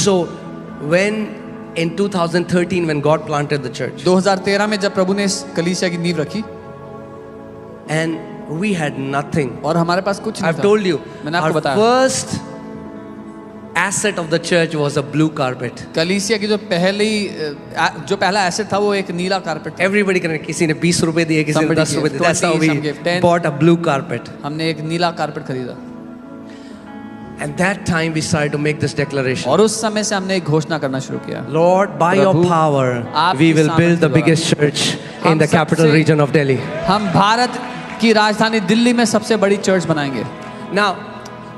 So when in 2013 when God planted the church, 2013 में जब प्रभु ने इस कलीसिया की नींव रखी, and we had nothing. और हमारे पास कुछ नहीं I've था। told you, मैंने आपको our बताया, first asset of the church was a blue carpet. कलीसिया की जो पहला एसेट था वो एक नीला कारपेट था। Everybody can, किसी ने 20 रुपए दिए, किसी ने Somebody 10 रुपए gave दिए. That's how 20, we some gave 10. bought a blue carpet. हमने एक नीला कारपेट खरीदा, And that time we started to make this declaration. और उस समय से हमने एक घोषणा करना शुरू किया, Lord, by your Prabhu, power, आपकी we will build the सामर्थ्य biggest church हम in the capital सबसे- region of Delhi. हम भारत की राजधानी दिल्ली में सबसे बड़ी चर्च बनाएंगे। Now,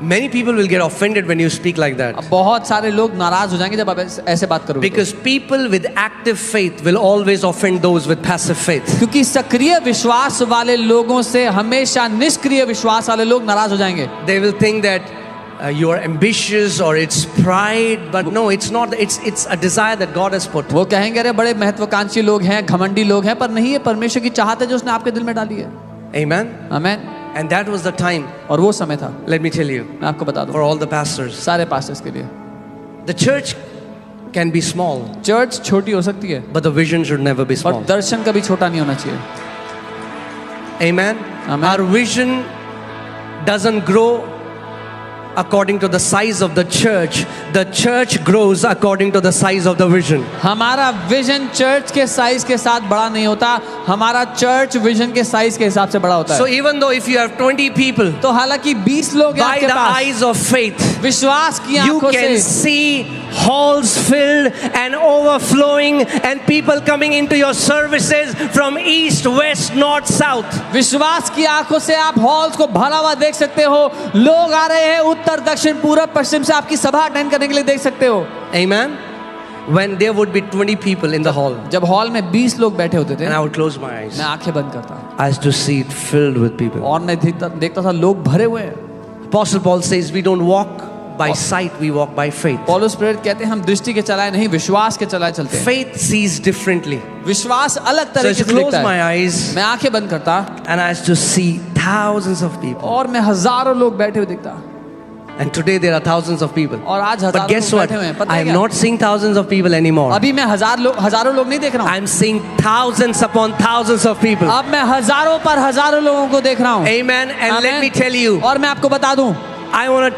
many people will get offended when you speak like that. अब बहुत सारे लोग नाराज हो जाएंगे जब आप ऐसे बात करोगे, Because people with active faith will always offend those with passive faith. क्योंकि सक्रिय विश्वास वाले लोगों से हमेशा निष्क्रिय विश्वास वाले लोग नाराज हो जाएंगे। They will think that you are ambitious or it's pride, but no, it's not. It's a desire that God has put. वो कहेंगे अरे बड़े महत्वाकांक्षी लोग हैं, घमंडी लोग हैं, पर नहीं, ये परमेश्वर की चाहत है जो उसने आपके दिल में डाली है। Amen. आमीन। And that was the time. और वो समय था, Let me tell you, मैं आपको बता for दूं, all the pastors, सारे पास्टर्स के लिए the church can be small, church छोटी हो सकती है, but the vision should never be और small. दर्शन कभी छोटा नहीं होना चाहिए। Amen. Amen. Our vision doesn't grow according to the size of the church grows according to the size of the vision. हमारा विजन चर्च के साइज के साथ बड़ा नहीं होता, हमारा चर्च विजन के साइज के हिसाब से बड़ा होता So है। even though if you have 20 people, तो हालांकि 20 लोग हैं by आपके the pass, eyes of faith, विश्वास की you आंखों can से see halls filled and overflowing and people coming into your services from east, west, north, south. विश्वास की आंखों से आप हॉल्स को भरा हुआ देख सकते हो, लोग आ रहे हैं उत्तर दक्षिण पूरब पश्चिम से आपकी सभा अटेंड करने के लिए देख सकते हो। Amen. When there would be 20 people in the hall, जब हॉल में 20 लोग बैठे होते थे, and I would close my eyes, मैं आंखें बंद करता I used to see it filled with people. और मैं देखता था लोग भरे हुए हैं। Apostle Paul says we don't walk by sight, we walk by faith. पौलुस प्रेरित कहते हैं हम दृष्टि के चलाए नहीं, विश्वास के चलाए चलते हैं। Faith sees differently. विश्वास अलग So I तरीके used to से close दिखता my है। eyes मैं आंखें बंद करता and I used to see thousands of people. और मैं हजारों लोग बैठे हुए दिखता, And today there are thousands of people. और आज But हजारों guess लोग what? बैठे हुए हैं। पता I है am क्या? not seeing thousands of people anymore. अभी मैं हजारों लोग नहीं देख रहा हूँ, I am seeing thousands upon thousands of people. अब मैं हजारों पर हजारों लोगों को देख रहा हूँ। Amen. And let Amen. me tell you, और मैं आपको बता दूं, I want to,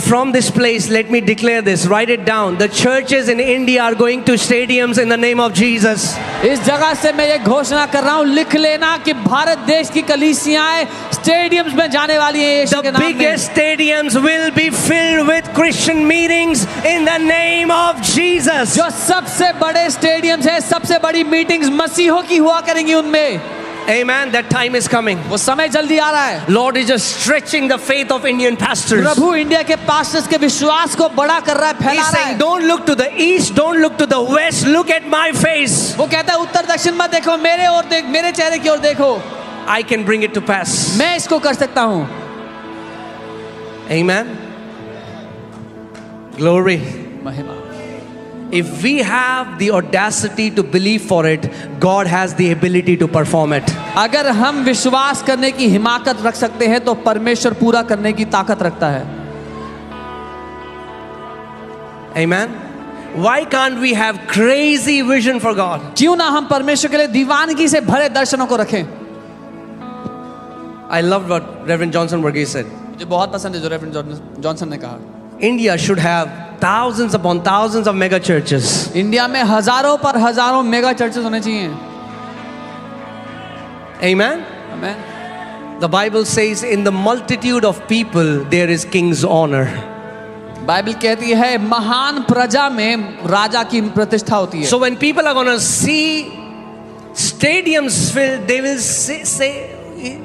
from this place, let me declare this, write it down. The churches in India are going to stadiums in the name of Jesus. इस जगह से मैं ये घोषणा कर रहा हूँ, लिख लेना कि भारत देश की कलीसियाएं स्टेडियम्स में जाने वाली हैं यीशु के The नाम में। biggest stadiums will be filled with Christian meetings in the name of Jesus. जो सबसे बड़े स्टेडियम्स हैं, सबसे बड़ी मीटिंग्स मसीहों की हुआ करेंगी उनमें। Amen. That time is coming. वो समय जल्दी आ रहा है। Lord is just stretching the faith of Indian pastors. Prabhu India के पास्टर्स के विश्वास को बड़ा कर रहा है, फैला He's रहा saying, है। don't look to the east, don't look to the west, look at my face. वो कहता है उत्तर दक्षिण मत देखो, मेरे ओर देख, मेरे चेहरे की ओर देखो, I can bring it to pass. मैं इसको कर सकता हूँ। Amen. Glory. महिमा। If we have the audacity to believe for it, God has the ability to perform it. अगर हम विश्वास करने की हिम्मत रख सकते हैं तो परमेश्वर पूरा करने की ताकत रखता है। Amen. Why can't we have crazy vision for God? क्यों ना हम परमेश्वर के लिए दीवानगी से भरे दर्शनों को रखें। I loved what Reverend Johnson Burgess said. मुझे बहुत पसंद है जो रेवरेंड जॉनसन ने कहा, India should have thousands upon thousands of mega churches. India में हजारों पर हजारों मेगा चर्चेस होने चाहिए। Amen. आमीन। The Bible says, in the multitude of people, there is king's honor. Bible कहती है महान प्रजा में राजा की प्रतिष्ठा होती है। So when people are going to see stadiums filled, they will say,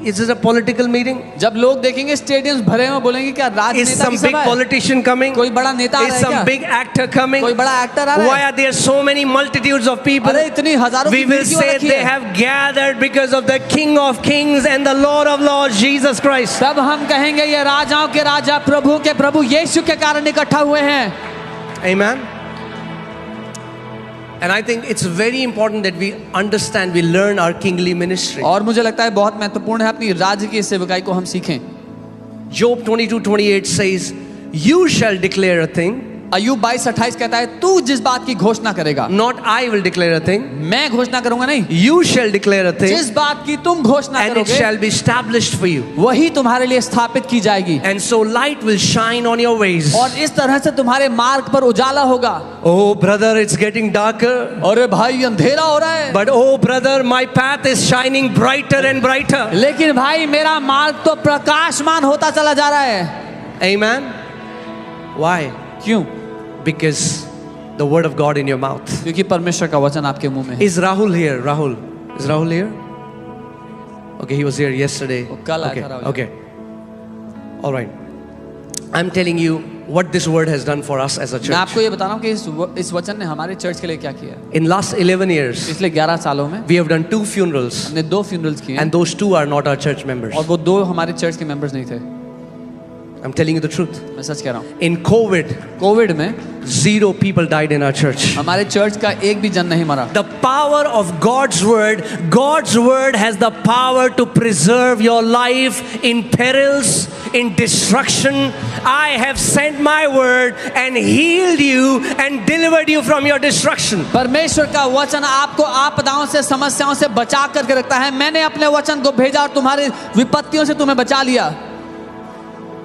is this a political meeting? जब लोग देखेंगे स्टेडियम्स भरे हुए, बोलेंगे क्या Is राजनेता some की big सभा है? politician coming? कोई बड़ा नेता आ Is रहा है some क्या? big actor coming? कोई बड़ा एक्टर आ रहा Why है? are there so many multitudes of people? अरे इतनी हजारों We की will भीड़ क्यों say रखी they है? have gathered because of the King of Kings and the Lord of Lords, Jesus Christ. तब हम कहेंगे ये राजाओं के राजा प्रभु के प्रभु यीशु के कारण इकट्ठा हुए हैं। Amen. And I think it's very important that we understand, we learn our kingly ministry. और मुझे लगता है बहुत महत्वपूर्ण है अपनी राज्य की सेवकाई को हम सीखें। Job 22:28 says, you shall declare a thing अय्यूब 22:28 कहता है, तू जिस बात की घोषणा करेगा, not I will declare a thing, मैं घोषणा करूंगा नहीं, you shall declare a thing, जिस बात की तुम घोषणा and it करोगे shall be established for you. वही तुम्हारे लिए स्थापित की जाएगी, And so light will shine on your ways. और इस तरह से तुम्हारे मार्ग पर उजाला होगा। Oh brother, it's getting darker. अरे भाई अंधेरा हो रहा है, But oh brother, my path is shining brighter and brighter. लेकिन भाई मेरा मार्ग तो प्रकाशमान होता चला जा रहा है। Amen. Why? क्यों? Because the word of God in your mouth. क्योंकि परमेश्वर का वचन आपके मुंह में है। Is Rahul here? Rahul. Is Rahul here? Okay, he was here yesterday. वो कल आया Okay. था Rahul. Okay. All right. I'm telling you what this word has done for us as a मैं church. आपको ये बता रहा हूँ कि इस वचन ने हमारे चर्च के लिए क्या किया। In last 11 years, पिछले 11 सालों में we have done 2 funerals, हमने 2 फ्यूनरल्स किए and those 2 are not our church members. और वो 2 हमारे चर्च के मेंबर्स नहीं थे। I'm telling you the truth. मैं सच कह रहा हूँ। In COVID, कोविड में 0 people died in our church. हमारे चर्च का एक भी जन नहीं मरा। The power of God's word has the power to preserve your life in perils, in destruction. I have sent my word and healed you and delivered you from your destruction. परमेश्वर का वचन आपको आपदाओं से, समस्याओं से बचा करके रखता है। मैंने अपने वचन को भेजा और तुम्हारी विपत्तियों से तुम्हें बचा लिया।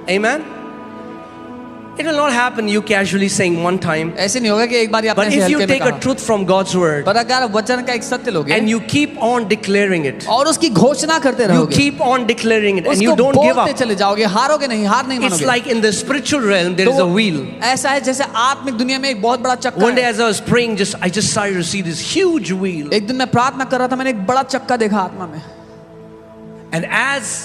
Amen. It will not happen you casually saying one time. ऐसे नहीं होगा कि एक बार ही आपने But ऐसे if you हल्के में take a कहा। truth from God's word पर अगर वचन का एक सत्य लोगे and you keep on declaring it, और उसकी घोषणा करते you रहोगे, keep on declaring it and you उसको don't give बोलते up. चले जाओगे, हारोगे नहीं, हार नहीं It's मानोगे। like in the spiritual realm there is a wheel. ऐसा है जैसे आत्मिक दुनिया में एक बहुत बड़ा चक्का One day है। as I was praying, I just started to see this huge wheel. एक दिन मैं प्रार्थना कर रहा था, मैंने एक बड़ा चक्का देखा आत्मा में। And as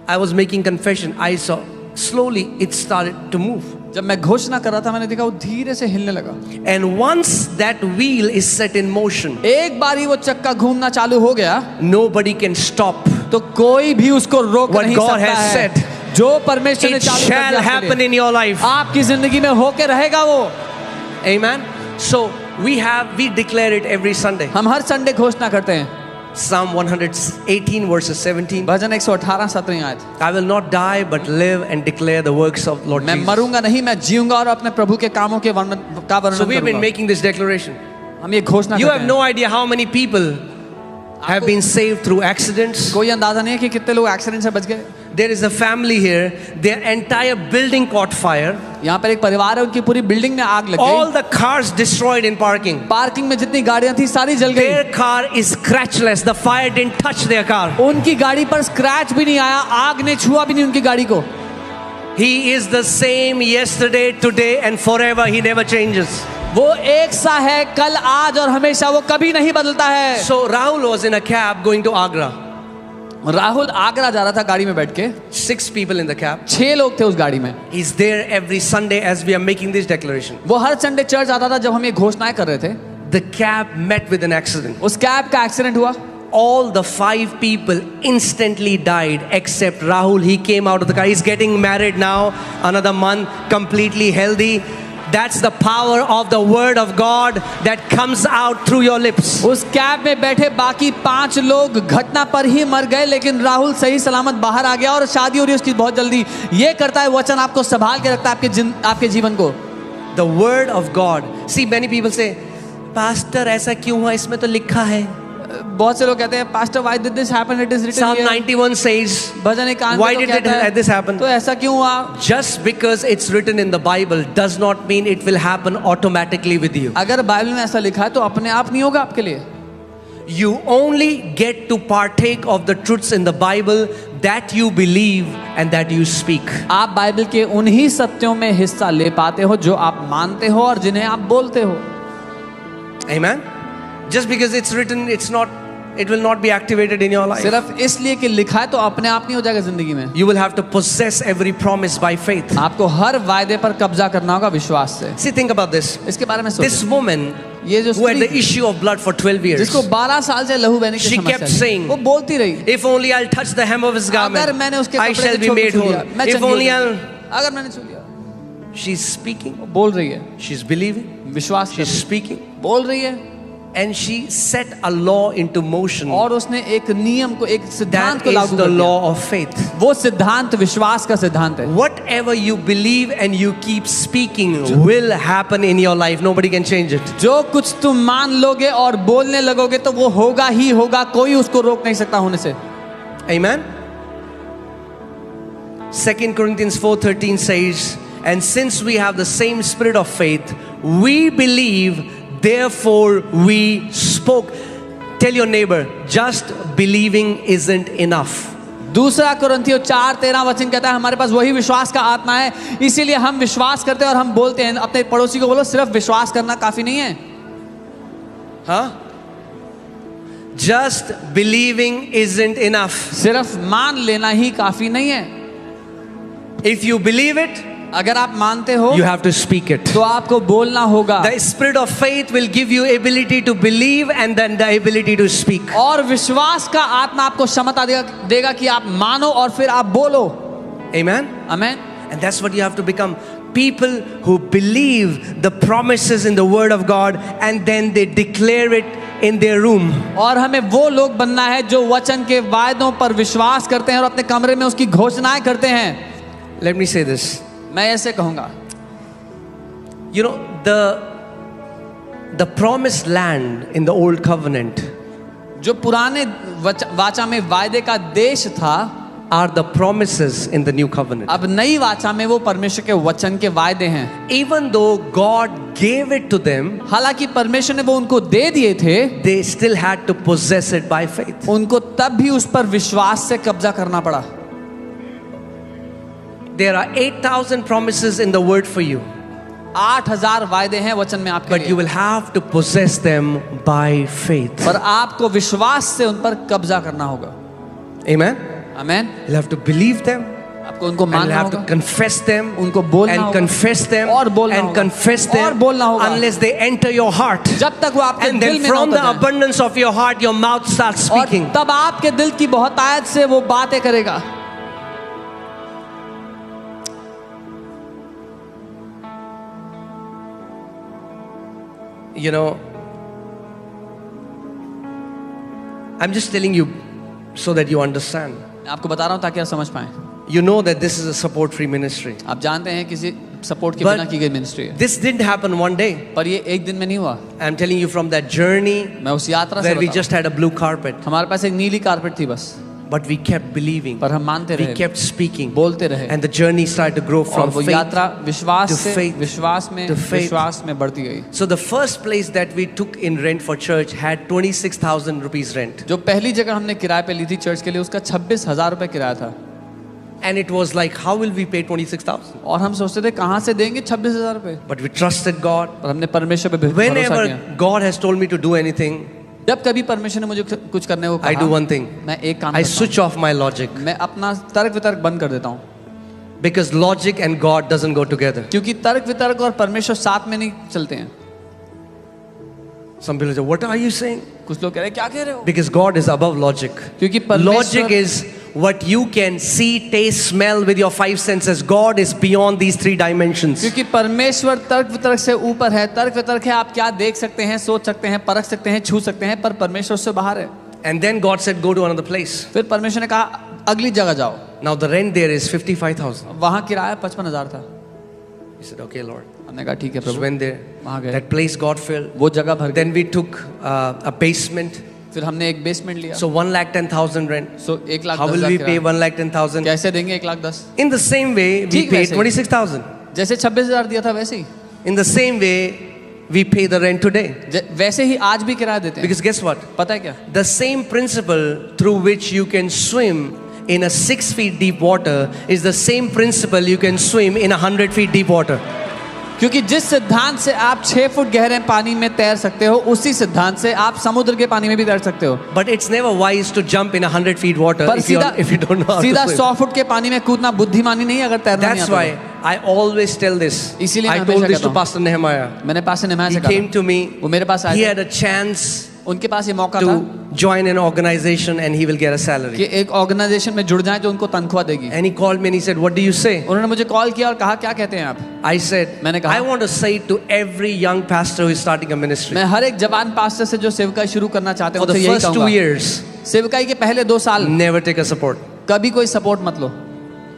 I was making confession, I saw slowly it started to move. जब मैं घोषणा कर रहा था, मैंने देखा वो धीरे से हिलने लगा। And once that wheel is set in motion, एक बार ही वो चक्का घूमना चालू हो गया, nobody can stop. तो कोई भी उसको रोक What नहीं God सकता has है। said, जो परमेश्वर ने it चालू कर shall दिया आपके happen लिए, in your life. आपकी जिंदगी में होके रहेगा वो। Amen. So we declare it every Sunday. हम हर संडे घोषणा करते हैं। Psalm 118 verses 17. भजन 118 17 आयत। I will not die but live and declare the works of Lord मैं Jesus. मरूंगा नहीं, मैं जीऊंगा और अपने प्रभु के कामों के वर्णन So we've been करूंगा। making this declaration. हम ये घोषणा You करते have हैं। no idea how many people have been saved through accidents. कोई अंदाजा नहीं है कि कितने लोग एक्सीडेंट से बच गए। There is a family here, their entire building caught fire. यहाँ पर एक परिवार है, उनकी पूरी बिल्डिंग में आग लग All गई। the cars destroyed in parking. Parking में जितनी गाड़ियां थी सारी जल गई। Their car is scratchless. The fire didn't touch their car. उनकी गाड़ी पर स्क्रैच भी नहीं आया, आग ने छुआ भी नहीं उनकी गाड़ी को। He is the same yesterday, today and forever. He never changes. वो एक सा है, कल, आज और हमेशा, वो कभी नहीं बदलता है। So Rahul was in a cab going to Agra. Rahul Agra जा रहा था गाड़ी में बैठ के। 6 people in the cab. 6 लोग थे उस गाड़ी में। He's there every Sunday as we are making this declaration. वो हर संडे चर्च आता था जब हम ये घोषणाएं कर रहे थे। The cab met with an accident. उस कैब का एक्सीडेंट हुआ। All the 5 people instantly died except Rahul. He came out of the car. He's getting married now, another month, completely healthy. That's the power of the word of God that comes out through your lips. उस cab में बैठे बाकी 5 लोग घटना पर ही मर गए, लेकिन राहुल सही सलामत बाहर आ गया और शादी हो रही है उसकी बहुत जल्दी। ये करता है वचन, आपको संभाल के रखता है आपके जीवन को। The word of God. See, many people say, Pastor, ऐसा क्यों हुआ? इसमें तो लिखा है. बहुत से लोग कहते हैं, Pastor, why did this happen? It is written Psalm here. 91 says, bhajan 91 why तो did कहता है, this happen? तो ऐसा क्यों हुआ? Just because it's written in the Bible does not mean it will happen automatically with you. अगर Bible में ऐसा लिखा है तो अपने आप नहीं होगा आपके लिए। You only get to partake of the truths in the Bible that you believe and that you speak. आप बाइबल के उन्हीं सत्यों में हिस्सा ले पाते हो जो आप मानते हो और जिन्हें आप बोलते हो। Amen. Just because it's written, it will not be activated in your life. सिर्फ इसलिए कि लिखा है तो अपने आप नहीं हो जाएगा जिंदगी में। You will have to possess every promise by faith. आपको हर वायदे पर कब्जा करना होगा विश्वास से। See, think about this. इसके बारे में This सोचो। woman ये जो who had the स्त्री issue of blood for 12 years, जिसको 12 साल से लहू बहने की she समस्या kept थी, saying, वो बोलती रही, if only I'll touch the hem of his अगर garment, मैंने उसके I कपड़े shall के be छोर made को छू whole. लिया, मैं If चंगी हो only जाऊंगी। I'll... अगर मैंने छू लिया। She's speaking, वो बोल रही है, she's believing, विश्वास कर she's रही है, speaking. बोल रही है, and she set a law into motion. और उसने एक नियम को, एक सिद्धांत That को is लागू the कर दिया। law of faith. वो सिद्धांत विश्वास का सिद्धांत है। Whatever you believe and you keep speaking will happen in your life. Nobody can change it. जो कुछ तुम मान लोगे और बोलने लगोगे तो वो होगा ही होगा, कोई उसको रोक नहीं सकता होने से। Amen. 2 Corinthians 4:13 says, and since we have the same spirit of faith, we believe, therefore we spoke. Tell your neighbor, just believing isn't enough. दूसरा कुरिन्थियों 4:13 वचन कहता है हमारे पास वही विश्वास का आत्मा है, इसीलिए हम विश्वास करते हैं और हम बोलते हैं। अपने पड़ोसी को बोलो, सिर्फ विश्वास करना काफी नहीं है। Huh? Just believing isn't enough. सिर्फ मान लेना ही काफी नहीं है। If you believe it, अगर आप मानते हो you have to speak it. तो आपको बोलना होगा। The spirit of faith will give you ability to believe and then the ability to speak. और विश्वास का आत्मा आपको क्षमता देगा कि आप मानो और फिर आप बोलो। Amen. Amen. And that's what you have to become. People who believe the promises in the word of God and then they declare it in their room. और हमें वो लोग बनना है जो वचन के वायदों पर विश्वास करते हैं और अपने कमरे में उसकी घोषणाएं करते हैं। Let me say this. मैं ऐसे कहूंगा, You know, the promised land in the old covenant जो पुराने वाचा में वायदे का देश था, are the promises in the new covenant. अब नई वाचा में वो परमेश्वर के वचन के वायदे हैं। Even though God gave it to them, हालांकि परमेश्वर ने वो उनको दे दिए थे, they still had to possess it by faith. उनको तब भी उस पर विश्वास से कब्जा करना पड़ा। There are 8,000 promises in the word for you, 8,000 वायदे हैं वचन में आपके but you लिए, will have to possess them by faith. पर आपको विश्वास से उन पर कब्जा करना होगा। Amen. Amen. You'll have to believe them. आपको उनको And you'll मानना have to होगा, confess them उनको बोलना and होगा, confess them और बोलना and होगा, confess और them बोलना होगा, unless they enter your heart. जब तक वो आपके And दिल then में ना from the उतर जाए। abundance of your heart, your mouth starts और speaking. तब आपके दिल की बहुतायत से वो बातें करेगा। You know, I'm just telling you so that you understand. मैं आपको बता रहा हूँ ताकि आप समझ पाएं। You know that this is a support free ministry. आप जानते हैं किसी सपोर्ट के But बिना की गई मिनिस्ट्री है, This didn't happen one day. पर ये एक दिन में नहीं हुआ। I'm telling you from that journey मैं उस यात्रा से where we बता just had a blue carpet. रहा हूं। हमारे पास एक नीली कारपेट थी बस, But we kept believing. पर हम मानते We रहे, kept speaking. बोलते रहे, And the journey started to grow और from वो faith. यात्रा विश्वास to से faith, विश्वास में to faith. विश्वास में बढ़ती गई। So the first place that we took in rent for church had 26,000 rupees rent. जो पहली जगह हमने किराए पे ली थी चर्च के लिए, उसका 26,000 रुपए किराया था। And it was like, how will we pay 26,000? और हम सोचते थे कहाँ से देंगे 26,000 रुपए, But we trusted God. और हमने परमेश्वर पे भरोसा किया। Whenever God has told me to do anything, जब कभी परमेश्वर ने मुझे कुछ करने को I do कहा, one thing. मैं एक काम I करता switch off my logic. हूं, मैं अपना तर्क वितर्क बंद कर देता हूँ, Because logic and God doesn't go together. क्योंकि तर्क वितर्क और परमेश्वर साथ में नहीं चलते हैं। Some people say, what are you saying? कुछ लोग कह रहे हैं क्या कह रहे हो, Because God is above logic. क्योंकि Logic परमेश्वर is what you can see, taste, smell with your five senses. God is beyond these three dimensions. क्योंकि परमेश्वर तर्क वितर्क से ऊपर है। तर्क वितर्क है आप क्या देख सकते हैं, सोच सकते हैं, परख सकते हैं, छू सकते हैं, पर परमेश्वर से बाहर है। And then God said, go to another place. फिर परमेश्वर ने कहा अगली जगह जाओ। Now the rent there is 55,000. वहां किराया 55,000 था। He said, okay, Lord. हमने कहा ठीक है Just प्रभु। went there. वहां गए, That place got filled. वो जगह भर गई। Then we took a basement. फिर हमने एक बेसमेंट लिया, So 1,10,000 rent. So 1,10,000 How will we pay 1,10,000? कैसे देंगे 1,10,000? In the same way, we ठीक paid वैसे ही। 26,000. जैसे 26,000 दिया था वैसे ही, In the same way, we pay the rent today. वैसे ही आज भी किराया देते हैं। Because guess what? पता है क्या, The same principle through which you can swim in a 6 feet deep water is the same principle you can swim in 100 feet deep water. क्योंकि जिस सिद्धांत से आप 6 फुट गहरे पानी में तैर सकते हो, उसी सिद्धांत से आप समुद्र के पानी में भी तैर सकते हो। But it's never wise to jump in 100 feet water पर if you don't know how सीधा to swim. 100 फुट के पानी में कूदना बुद्धिमानी नहीं है अगर तैरना नहीं That's आता why तो। I always tell this. इसीलिए I मैं told हमेशा this कहता to हूँ। Pastor Nehemiah. मैंने पास से नमाज He से कहा, came to me. वो मेरे पास He आया, had a chance उनके पास ये मौका था to join an organization and he will get a कि salary. एक ऑर्गेनाइजेशन में जुड़ जाएं जो उनको तनख्वाह देगी। And he called me and he said, "What do you say?" उन्होंने मुझे कॉल किया और कहा क्या कहते हैं आप? I said, मैंने कहा I want to say to every young pastor who is starting a ministry, मैं हर एक जवान पास्टर से जो सेवकाई शुरू करना चाहते हैं for the उनसे यही first 2 कहूंगा, years, सेवकाई के पहले 2 साल never take a support. कभी कोई सपोर्ट मत लो,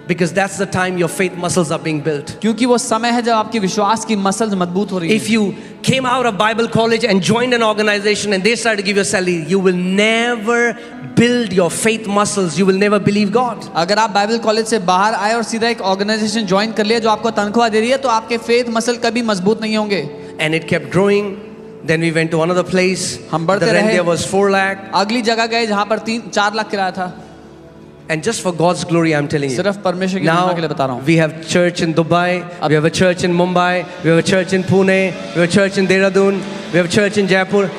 Because that's the time your faith muscles are being built. क्योंकि वो समय है जब आपकी विश्वास की मसल्स मजबूत हो रही If है। you came out of Bible college and joined an organization and they started to give you a salary, you will never build your faith muscles. You will never believe God. अगर आप Bible college से बाहर आए और सीधा एक organisation join कर लिया जो आपको तनख्वाह दे रही है, तो आपके फेथ मसल कभी मजबूत नहीं होंगे। And it kept growing. Then we went to another place. हम The बढ़ते rent रहे। there was 4 lakh. अगली जगह गए जहाँ पर 3-4 लाख किराया था। And just for God's glory, I'm telling you. सिर्फ परमेश्वर की महिमा के लिए बता रहा Now हूँ। we have church in Dubai, we have a church in Mumbai, we have a church in Pune, we have a church in Dehradun, we have a church in Jaipur.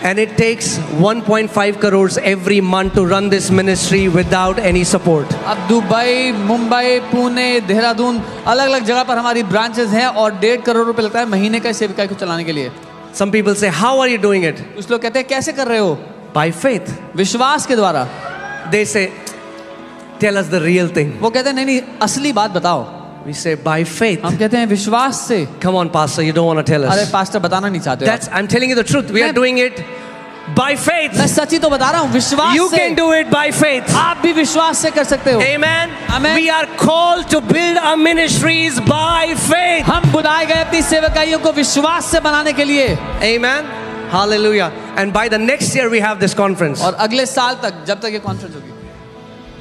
And it takes 1.5 crores every month to run this ministry without any support. अब Dubai, Mumbai, Pune, Dehradun अलग अलग जगह पर हमारी branches हैं और 1.5 करोड़ रुपए लगता है महीने का सेविका को चलाने के लिए। Some people say, how are you doing it? कुछ लोग कहते हैं कैसे कर रहे हो? By faith. विश्वास के द्वारा। They say, tell us the real thing. वो कहते हैं नहीं असली बात बताओ। We say, by faith. हम कहते हैं विश्वास से। Come on, pastor, you don't want to tell अरे us. पास्टर बताना नहीं चाहते हो। That's, I'm telling you the truth. We are मैं- doing it by faith. मैं सच्ची तो बता रहा हूँ विश्वास You से। can do it by faith. आप भी विश्वास से कर सकते हो। Amen. Amen. We are called to build our ministries by faith. हम बुलाए गए अपनी सेवकाइयों को विश्वास से बनाने के लिए। Amen. Hallelujah. And by the next year we have this conference. और अगले साल तक जब तक ये कॉन्फ्रेंस होगी,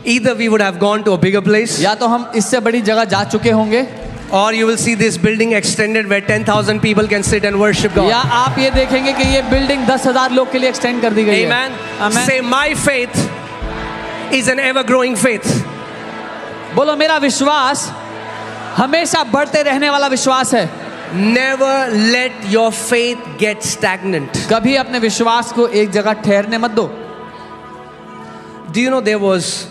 Either we would have gone to a bigger place, या तो हम इससे बड़ी जगह जा चुके होंगे, or you will see this building extended where 10,000 people can sit and worship God. या आप ये देखेंगे कि ये बिल्डिंग 10,000 लोग के लिए एक्सटेंड कर दी गई है। Amen. Amen. Say, my faith is an ever-growing faith. बोलो मेरा विश्वास हमेशा बढ़ते रहने वाला विश्वास है। Never let your faith get stagnant. कभी अपने विश्वास को एक जगह ठहरने मत दो। Do you know there was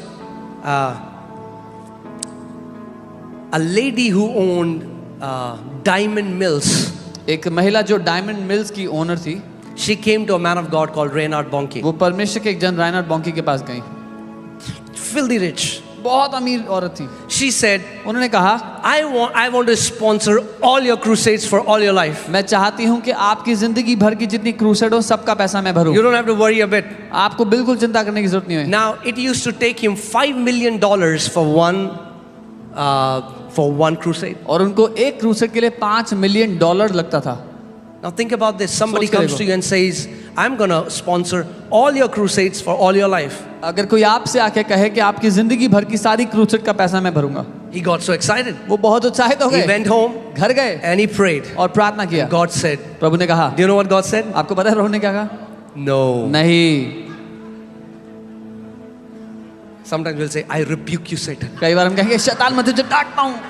a lady who owned diamond mills? एक महिला जो डायमंड मिल्स की ओनर थी, She came to a man of God called Reinhard Bonnke. वो परमेश्वर के एक जन राइनर बॉन्की के पास गई। Filthy rich. बहुत अमीर औरत थी। She said, उन्होंने कहा I want to sponsor all your crusades for all your life. मैं चाहती हूँ कि आपकी जिंदगी भर की जितनी क्रूसेड हो सबका पैसा मैं भरूं। You don't have to worry a bit. आपको बिल्कुल चिंता करने की जरूरत नहीं है। Now, it used to take him $5 million for one crusade. और उनको एक क्रूसेड के लिए $5 मिलियन लगता था। Now think about this. Somebody सोच के comes देखो। to you and says, I'm going to sponsor all your crusades for all your life. अगर कोई आपसे आके कहे कि आपकी जिंदगी भर की सारी क्रूसेड का पैसा मैं भरूंगा, He got so excited. वो बहुत उत्साहित हो He गए, went home घर गए and he prayed. और प्रार्थना किया। God said, प्रभु ने कहा, do you know what God said? आपको पता है प्रभु ने क्या कहा? No. नहीं। Sometimes we'll say, I rebuke you, Satan. कई बार हम कहेंगे शैतान मैं तुझे डांटता हूँ।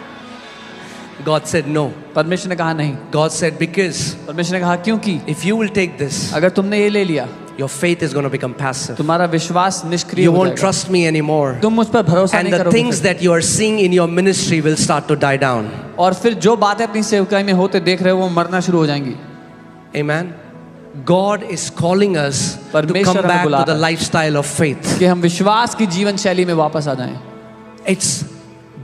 God said, no. परमेश्वर ने कहा नहीं। God said, because परमेश्वर ने कहा क्योंकि if you will take this, अगर तुमने ये ले लिया, your faith is going to become passive. तुम्हारा विश्वास निष्क्रिय You हो won't जाएगा। trust me anymore. तुम मुझ पर भरोसा And नहीं the करोगे things फिर। that you are seeing in your ministry will start to die down. और फिर जो बातें अपनी सेवकाई में होते देख रहे हो वो मरना शुरू हो जाएंगी। Amen. God is calling us to परमेश्वर come हमें back बुला to the रहा है। lifestyle of faith. कि हम विश्वास की जीवन शैली में वापस आ जाएं। It's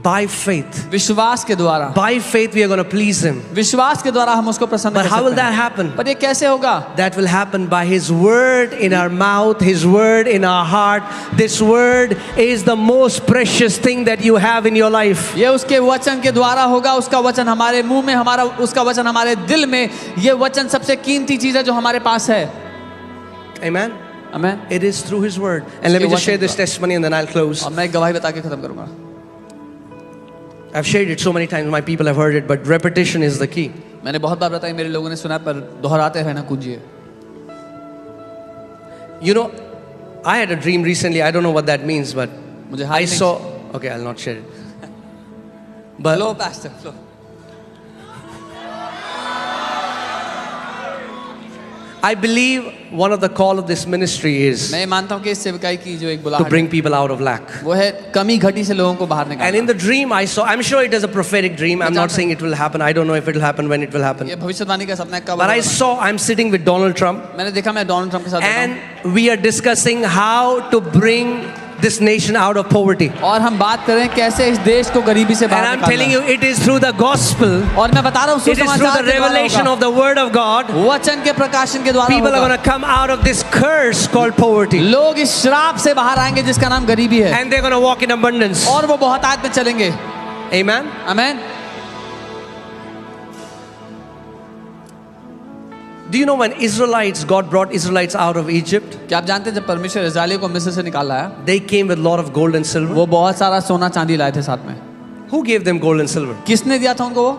by faith. विश्वास के द्वारा, By faith we are going to please Him. विश्वास के द्वारा हम उसको प्रसन्न But कर how will सकते that हैं। happen? पर ये कैसे होगा? That will happen by His word in our mouth, His word in our heart. This word is the most precious thing that you have in your life. ये उसके वचन के द्वारा होगा। उसका वचन हमारे मुंह में, हमारा उसका वचन हमारे दिल में। ये वचन सबसे कीमती चीज है जो हमारे पास है। Amen. Amen. It is through His word. And let me just share this testimony and then I'll close. और मैं एक गवाही बता के खत्म करूंगा। I've shared it so many times, my people have heard it, but repetition is the key. मैंने बहुत बार बताई, मेरे लोगों ने सुना, पर दोहराते रहना कुंजी है। You know, I had a dream recently. I don't know what that means, but मुझे I हाल ही में- saw. Okay, I'll not share it. But low pastor low. I believe one of the call of this ministry is मैं मानता हूँ कि इस सेवकाई की जो एक to बुलाहट bring है, people out of lack. वो है कमी घटी से लोगों को बाहर And निकालना। in the dream I saw, I'm sure it is a prophetic dream. I'm not saying it will happen. I don't know if it will happen, when it will happen. ये भविष्यवाणी का सपना है, कब But I होगा? saw, I'm sitting with Donald Trump मैंने देखा मैं डोनाल्ड ट्रम्प के साथ बैठा हूँ, and we are discussing how to bring this nation out of poverty. और हम बात कर रहे हैं कैसे इस देश को गरीबी से And बाहर I'm निकालना telling है। you, it is through the gospel, और मैं बता रहा हूँ it is through सुसमाचार the के द्वारा revelation होगा। of the word of God. वचन के प्रकाशन के द्वारा People are होगा। going to come out of this curse called poverty. लोग इस श्राप से बाहर आएंगे जिसका नाम गरीबी है, And they're going to walk in abundance. और वो बहुतायत में चलेंगे। Amen. आमीन। Do you know when Israelites, God brought Israelites out of Egypt, क्या आप जानते हैं जब परमेश्वर इस्राएलियों को मिस्र से निकाला है, they came with a lot of gold and silver. वो बहुत सारा सोना चांदी लाए थे साथ में। Who gave them gold and silver? किसने दिया था उनको? वो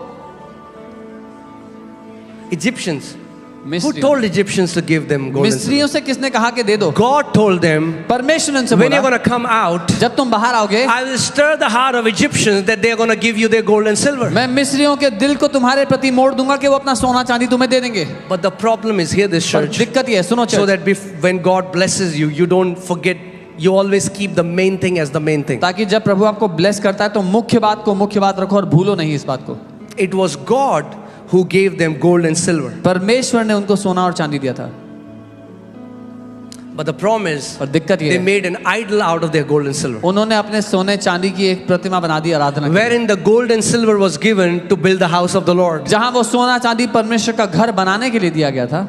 Egyptians. Who मिस्रियों। told Egyptians to give them gold and silver? मिस्रियों से किसने कहा कि दे दो? God told them, परमेश्वर ने उनसे when you're बोला going to come out, जब तुम बाहर आओगे I will stir the heart of Egyptians that they're going to give you their gold and silver. मैं मिस्रियों के दिल को तुम्हारे प्रति मोड़ दूंगा कि वो अपना सोना चांदी तुम्हें दे देंगे। But the problem is here, this पर church, दिक्कत ये है, सुनो so church, that when God blesses you, you don't forget, you always keep the main thing as the main thing. ताकि जब प्रभु आपको ब्लेस करता है तो मुख्य बात को मुख्य बात रखो और भूलो नहीं इस बात को। It was God who gave them gold and silver. परमेश्वर ने उनको सोना और चांदी दिया था, But the problem is, और दिक्कत ये they है, made an idol out of their gold and silver. उन्होंने अपने सोने चांदी की एक प्रतिमा बना दी, आराधना की, Wherein the gold and silver was given to build the house of the Lord. जहां वो सोना चांदी परमेश्वर का घर बनाने के लिए दिया गया था।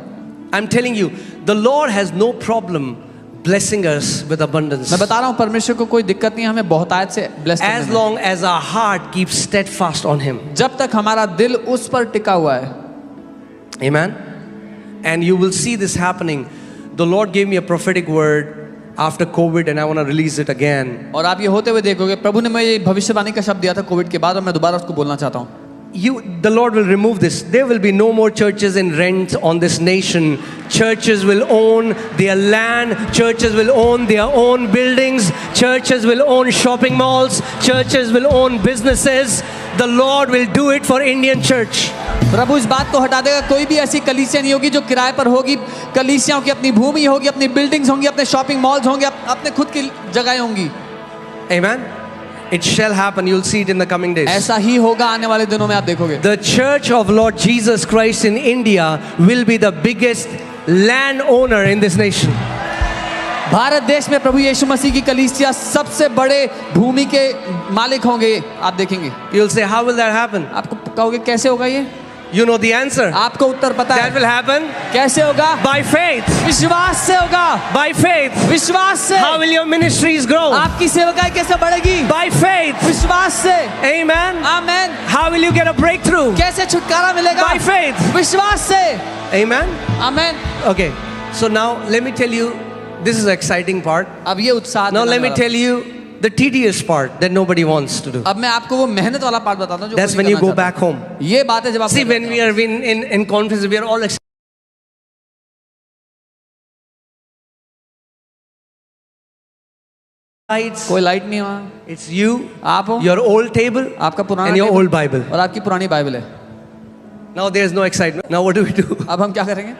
I'm telling you, the Lord has no problem blessing us with abundance. मैं बता रहा हूँ परमेश्वर को कोई दिक्कत नहीं है हमें बहुतायत से ब्लेस As करने में, long as our heart keeps steadfast on Him. जब तक हमारा दिल उस पर टिका हुआ है। Amen. And you will see this happening. The Lord gave me a prophetic word after COVID and I want to release it again. और आप ये होते हुए देखोगे, प्रभु ने मुझे भविष्यवाणी का शब्द दिया था कोविड के बाद, और मैं दोबारा उसको बोलना चाहता हूँ। The Lord will remove this. There will be no more churches in rent on this nation. Churches will own their land. Churches will own their own buildings. Churches will own shopping malls. Churches will own businesses. The Lord will do it for Indian church. प्रभु इस बात को हटा देगा, कोई भी ऐसी कलीसिया नहीं होगी जो किराए पर होगी। कलीसियाओं की अपनी भूमि होगी, अपनी बिल्डिंग्स होंगी, अपने शॉपिंग मॉल्स होंगे, अपने खुद की जगहें होंगी। Amen. It shall happen. You'll see it in the coming days. ऐसा ही होगा आने वाले दिनों में, आप देखोगे। The Church of Lord Jesus Christ in India will be the biggest landowner in this nation. Bharat देश में प्रभु यीशु मसीह की कलीसिया सबसे बड़े भूमि के मालिक होंगे, आप देखेंगे। You'll say, how will that happen? आपको कहोगे कैसे होगा ये? You know the answer. आपको उत्तर पता That है। will happen कैसे होगा? by faith. विश्वास से होगा। By faith. विश्वास से। How will your ministries grow? आपकी सेवकाई कैसे बढ़ेगी? By faith. विश्वास से। Amen. Amen. How will you get a breakthrough? कैसे छुटकारा मिलेगा? By faith. विश्वास से। Amen. Amen. Okay. So now let me tell you, this is the exciting part. अब ये उत्साह Now देने let me वाला। tell you the tedious part that nobody wants to do. अब मैं आपको वो मेहनत वाला पार्ट बताता हूँ जो That's कोई when नहीं you go करना back home. चाहता। ये बात है जब आप See, when we are in conference, we are all excited. Lights. कोई लाइट नहीं है वहाँ, It's you, आप हो, your old table, आपका पुराना and your table old Bible. और आपकी पुरानी बाइबल है। Now there's no excitement. Now what do we do? अब हम क्या करेंगे?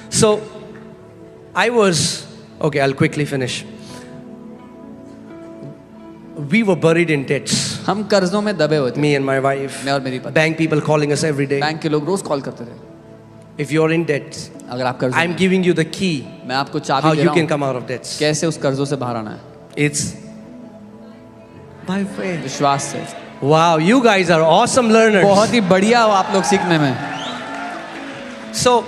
So I was, okay, I'll quickly finish. We were buried in debts, हम कर्जों में दबे हुए थे, me and my wife. मैं और मेरी पत्नी। Bank people calling us every day. Bank के लोग रोज कॉल करते थे, If you're in debt, अगर आप कर्ज I'm giving you the key मैं आपको how चाबी दे you रहा can हूँ come out of debts. कैसे उस कर्जों से बाहर आना है, It's by faith. विश्वास से। Wow, you guys are awesome learners. बहुत ही बढ़िया हो आप लोग सीखने में। So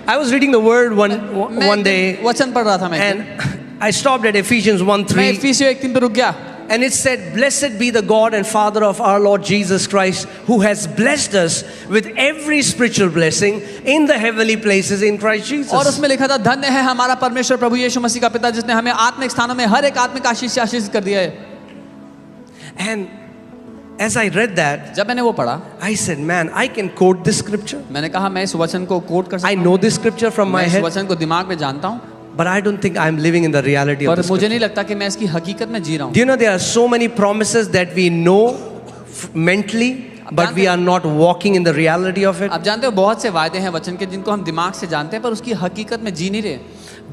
I was reading the word one मैं day, वचन पढ़ रहा था मैं, and I stopped at Ephesians मैं 1:3, इफिसियों 1:3 पे रुक गया, and it said, "Blessed be the God and Father of our Lord Jesus Christ, who has blessed us with every spiritual blessing in the heavenly places in Christ और Jesus." उसमें लिखा था, धन्य है हमारा परमेश्वर प्रभु यीशु मसीह का पिता जिसने हमें आत्मिक स्थानों में हर एक आत्मिक आशीष से आशीषित कर दिया है। And as I read that, जब मैंने वो पढ़ा, I said, "Man, I can quote this scripture. मैंने कहा मैं इस वचन को कोट कर सकता I हूँ, know this scripture from my मैं इस head, वचन को दिमाग में जानता हूँ, but I don't think I'm living in the reality of पर this मुझे scripture." नहीं लगता कि मैं इसकी हकीकत में जी रहा हूँ। Do you know there are so many promises that we know mentally, but we are not walking in the reality of it? आप जानते हो बहुत से वायदे हैं वचन के जिनको हम दिमाग से जानते हैं पर उसकी हकीकत में जी नहीं रहे।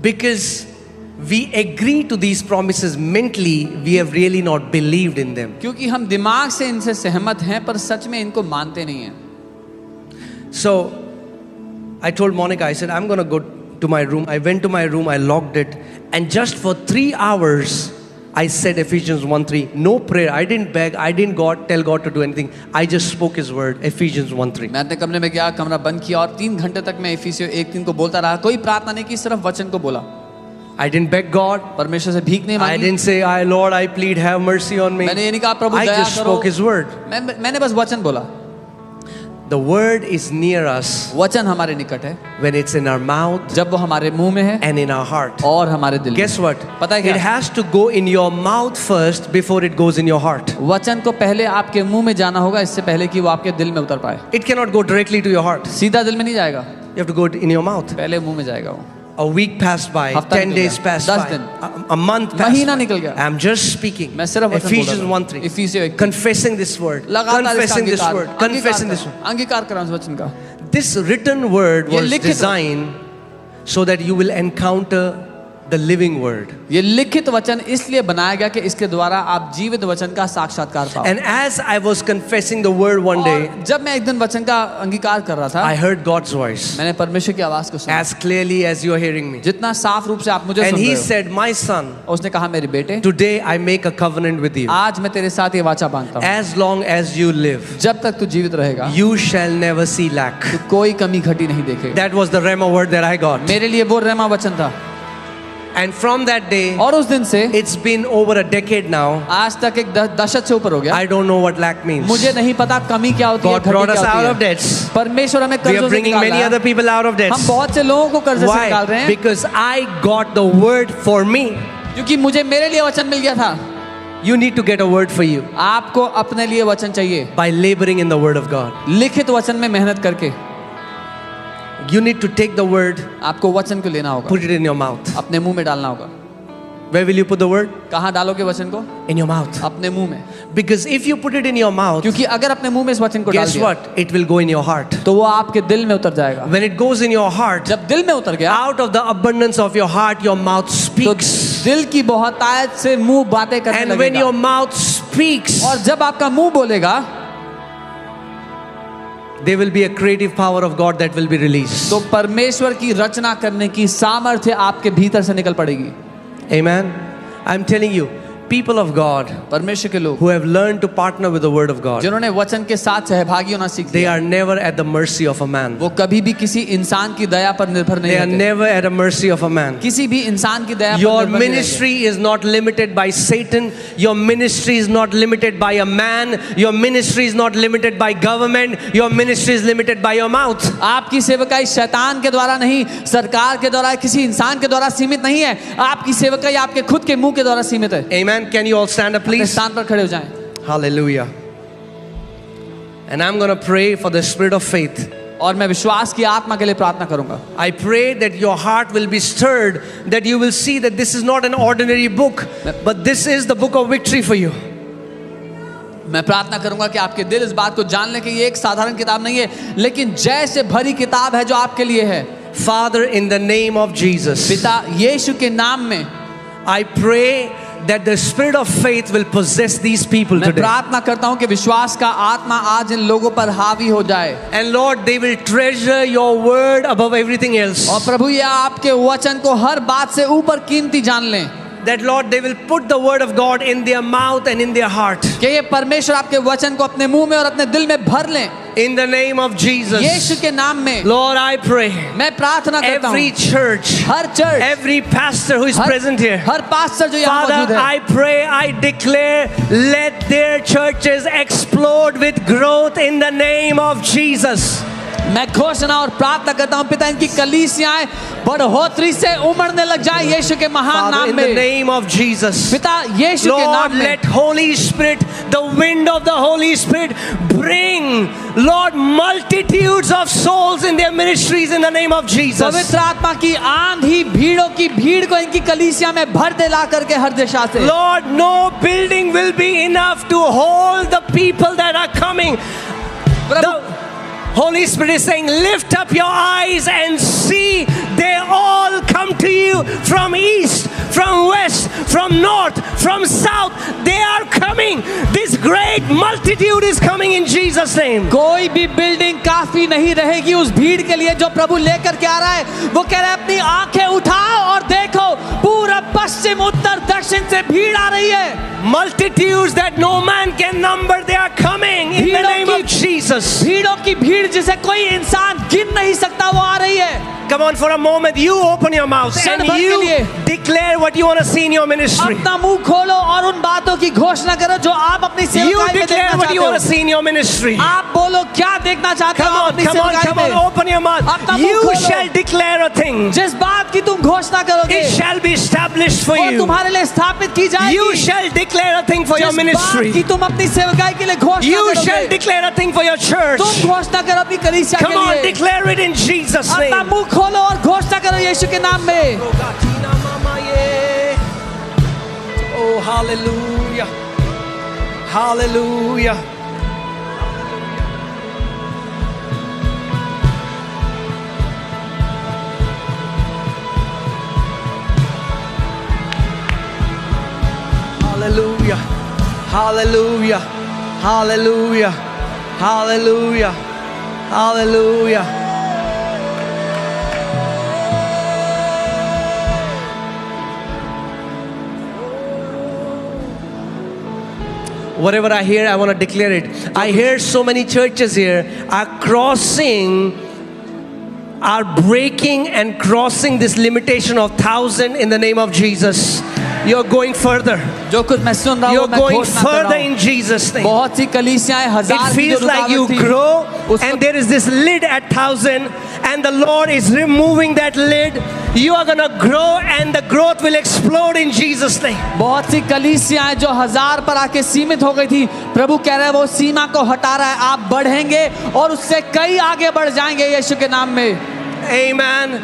Because we agree to these promises mentally, we have really not believed in them. क्योंकि हम दिमाग से इनसे सहमत हैं पर सच में इनको मानते नहीं हैं। So I told Monica, I said, I'm going to go to my room. I went to my room, I locked it, and just for 3 hours, I said Ephesians 1:3. No prayer. I didn't beg. I didn't tell God to do anything. I just spoke His word. Ephesians 1:3. मैं अपने कमरे में गया, कमरा बंद किया और 3 घंटे तक मैं इफिसियों 1:3 को बोलता रहा। कोई प्रार्थना नहीं की, सिर्फ वचन को बोला। I didn't beg God. परमेश्वर से भीख नहीं I मांगी। didn't say, Lord, I plead, have mercy on me. मैंने ये नहीं कहा प्रभु I दया just करो। spoke His word. मैंने बस वचन बोला। The word is near us वचन हमारे निकट है when it's in our mouth जब वो हमारे मुंह में है and in our heart. और हमारे दिल में। Guess what? पता है It क्या? has to go in your mouth first before it goes in your heart. वचन को पहले आपके मुंह में जाना होगा इससे पहले कि वो आपके दिल में उतर पाए। It cannot go directly to your heart. सीधा दिल में नहीं जाएगा, You have to go in your mouth. पहले मुंह में जाएगा वो। A week passed by, हफ्ता 10 निकल days गया, passed 10 by, दिन। a month passed महीना by. निकल गया। I'm just speaking. मैं सिर्फ वचन Ephesians बोल रहा 1:3. हूँ। इफिसियों 1:3। Confessing this word. लगातार इसका Confessing this अंगीकार- word. Confessing this word. अंगीकार करा उस वचन का। This written word ये was लिखित- designed so that you will encounter the living word. ये लिखित वचन इसलिए बनाया गया कि इसके द्वारा आप जीवित वचन का साक्षात्कार पाओ। And as I was confessing the word one day, और जब मैं एक दिन वचन का अंगीकार कर रहा था I heard God's voice मैंने परमेश्वर की आवाज को सुना as clearly as you are hearing me. जितना साफ रूप से आप मुझे And सुन He रहे हो। said, my son, और उसने कहा मेरे बेटे today I make a covenant with you. आज मैं तेरे साथ ये वाचा बांधता हूँ As long as you live, जब तक तू जीवित रहेगा you shall never see lack. तू कोई कमी घटी नहीं देखेगा। That was the Rhema word that I got. मेरे लिए वो रेमा वचन था And from that day, और उस दिन से it's been over a decade now. आज तक एक दशक से ऊपर हो गया। I don't know what lack means. मुझे नहीं पता कमी क्या होती है, God घटी brought us क्या out होती of है। debts. परमेश्वर हमें We कर्जों are से bringing निकाल many रहा other है। people out of debts. हम बहुत से लोगों को कर्ज से निकाल रहे Why? हैं Because I got the word for me. क्योंकि मुझे मेरे लिए वचन मिल गया था। You need to get a word for you आपको अपने लिए वचन चाहिए by laboring in the word of God. लिखित वचन में मेहनत करके। You need to take the word, आपको वचन को लेना होगा, put it in your mouth. अपने मुंह में डालना होगा। Where will you put the word? कहाँ डालोगे वचन को? In your mouth. अपने मुंह में। Because if you put it in your mouth, क्योंकि अगर अपने मुंह में इस वचन को डाल guess दिया what? It will go in your heart. तो वो आपके दिल में उतर जाएगा। When it goes in your heart, जब दिल में उतर गया out of the abundance of your heart, your mouth तो speaks. दिल की बहुतायत से मुंह बातें करने And when लगेगा। your mouth speaks, और जब आपका मुंह बोलेगा there will be a creative power of God that will be released. तो परमेश्वर की रचना करने की सामर्थ्य आपके भीतर से निकल पड़ेगी। Amen. I'm telling you, people of God परमेश्वर के लोग who have learned to partner with the word of God, जिन्होंने वचन के साथ सहभागी होना सीख they लिया, are never at the mercy of a man. वो कभी भी किसी इंसान की दया पर निर्भर नहीं They are रहते। never at a mercy of a man. किसी भी इंसान की दया पर Your निर्भर नहीं रहते। ministry is not limited by Satan. Your ministry is not limited by a man. Your ministry is not limited by government. Your ministry is limited by your mouth. आपकी सेवकाई शैतान के द्वारा नहीं, सरकार के द्वारा, किसी इंसान के द्वारा सीमित नहीं है। आपकी सेवकाई आपके खुद के मुंह के द्वारा सीमित है। Amen. Can you all stand up, अपने please? स्थान पर खड़े हो जाएं। Hallelujah. And I'm going to pray for the spirit of faith. और मैं विश्वास की आत्मा के लिए प्रार्थना करूंगा। I pray that your heart will be stirred, that you will see that this is not an ordinary book, but this is the book of victory for you. मैं प्रार्थना करूंगा कि आपके दिल इस बात को जान लें कि ये एक साधारण किताब नहीं है, लेकिन जय से भरी किताब है जो आपके लिए है। Father, in the name of Jesus, पिता यीशु के नाम में I pray that the spirit of faith will possess these people मैं today. प्रार्थना करता हूं कि विश्वास का आत्मा आज इन लोगों पर हावी हो जाए। And Lord, they will treasure your word above everything else. और प्रभु ये आपके वचन को हर बात से ऊपर कीमती जान लें। That Lord, they will put the word of God in their mouth and in their heart. कि ये परमेश्वर आपके वचन को अपने मुंह में और अपने दिल में भर लें। In the name of Jesus. यीशु के नाम में Lord, I pray. मैं प्रार्थना करता Every हूं church, her church, every pastor who is present here, her pastor जो यहाँ मौजूद Father, है, I pray, I declare, let their churches explode with growth in the name of Jesus. मैं घोषणा और प्रार्थना करता हूं पिता इनकी कलीसियाएं बढ़ोतरी से उमड़ने लग जाए यीशु के महान Father, नाम in the में। name of Jesus. पिता यीशु के Lord, नाम में let Holy Spirit, the wind of the Holy Spirit, bring, Lord, multitudes of souls in their ministries in the name of Jesus. पवित्र आत्मा की आंधी भीड़ों की भीड़ को इनकी कलीसिया में भर दे ला करके हर दिशा से। Lord, no building will be enough to hold the people that are coming. The Holy Spirit is saying, lift up your eyes and see. They all come to you from east, from west, from north, from south. They are coming. This great multitude is coming in Jesus' name. कोई भी building काफी नहीं रहेगी उस भीड़ के लिए जो प्रभु लेकर के आ रहा है। वो कह रहा है अपनी आंखें उठाओ और देखो, पूरब पश्चिम उत्तर दक्षिण से भीड़ आ रही है। Multitudes that no man can number, they are coming in the name of Jesus. भीड़ों की भीड़ जिसे कोई इंसान गिन नहीं सकता वो आ रही है। Come on, for a moment, you open your mouth and you declare what you want to see in your ministry. अपना मुंह खोलो और उन बातों की घोषणा करो जो आप अपनी सेवकाई में You declare देखना what you want to चाहते see in your ministry. हो। आप बोलो क्या देखना चाहते हो Come on, अपनी come on, सेवकाई come on, में। open your mouth. अपना मुंह You खोलो। shall declare a thing. जिस बात की तुम घोषणा करोगे It shall be established for वो you. तुम्हारे लिए स्थापित की जाएगी। You shall declare a thing for your जिस बात ministry. की तुम अपनी सेवकाई के लिए घोषणा You करोगे, shall declare a thing for your church. तुम घोषणा करो अपनी कलीसिया Come के on, लिए। declare it in Jesus' अपना name. मुंह खोलो और घोषणा करो यीशु के नाम में। Oh, hallelujah. Hallelujah. Hallelujah. Hallelujah. Hallelujah. Hallelujah. Hallelujah. Whatever I hear, I want to declare it. I hear so many churches here are breaking and crossing this limitation of 1,000 in the name of Jesus. You're going further. जो कुछ मैं सुन रहा हूँ You're मैं going घोषणा कर further रहा हूँ। in Jesus' name. बहुत सी कलीसियाएं हजार It की जो feels like you रुकावट थी, grow उसको- and there is this lid at 1,000 and the Lord is removing that lid. You are going to grow and the growth will explode in Jesus' name. बहुत सी कलीसियाएं जो हजार पर आके सीमित हो गई थी, प्रभु कह रहे हैं वो सीमा को हटा रहा है। आप बढ़ेंगे और उससे कई आगे बढ़ जाएंगे यीशु के नाम में। Amen.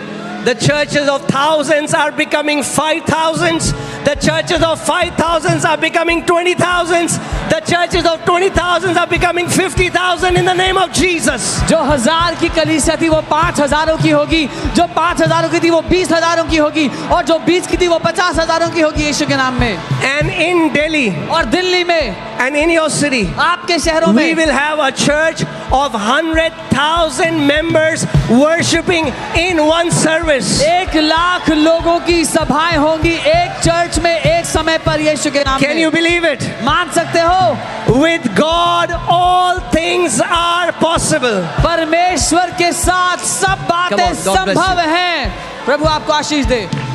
The churches of thousands are becoming 5,000s. The churches of 5,000s are becoming 20,000s. The churches of 20,000s are becoming 50,000 in the name of Jesus. जो हजार की कलीसिया थी वो 5,000 की होगी, जो 5,000 की थी वो 20,000 की होगी और जो 20 की थी वो 50,000 की होगी यीशु के नाम में। And in Delhi और दिल्ली में, and in your city, आपके शहरों we में will have a church of 100,000 members worshiping in one service. 1,00,000 लोगों की सभाएं होंगी एक चर्च में एक समय पर यीशु के नाम Can you में। believe it? मान सकते हो With God, all things are possible. परमेश्वर के साथ सब Come बातें on, God bless संभव हैं। प्रभु आपको आशीष दे।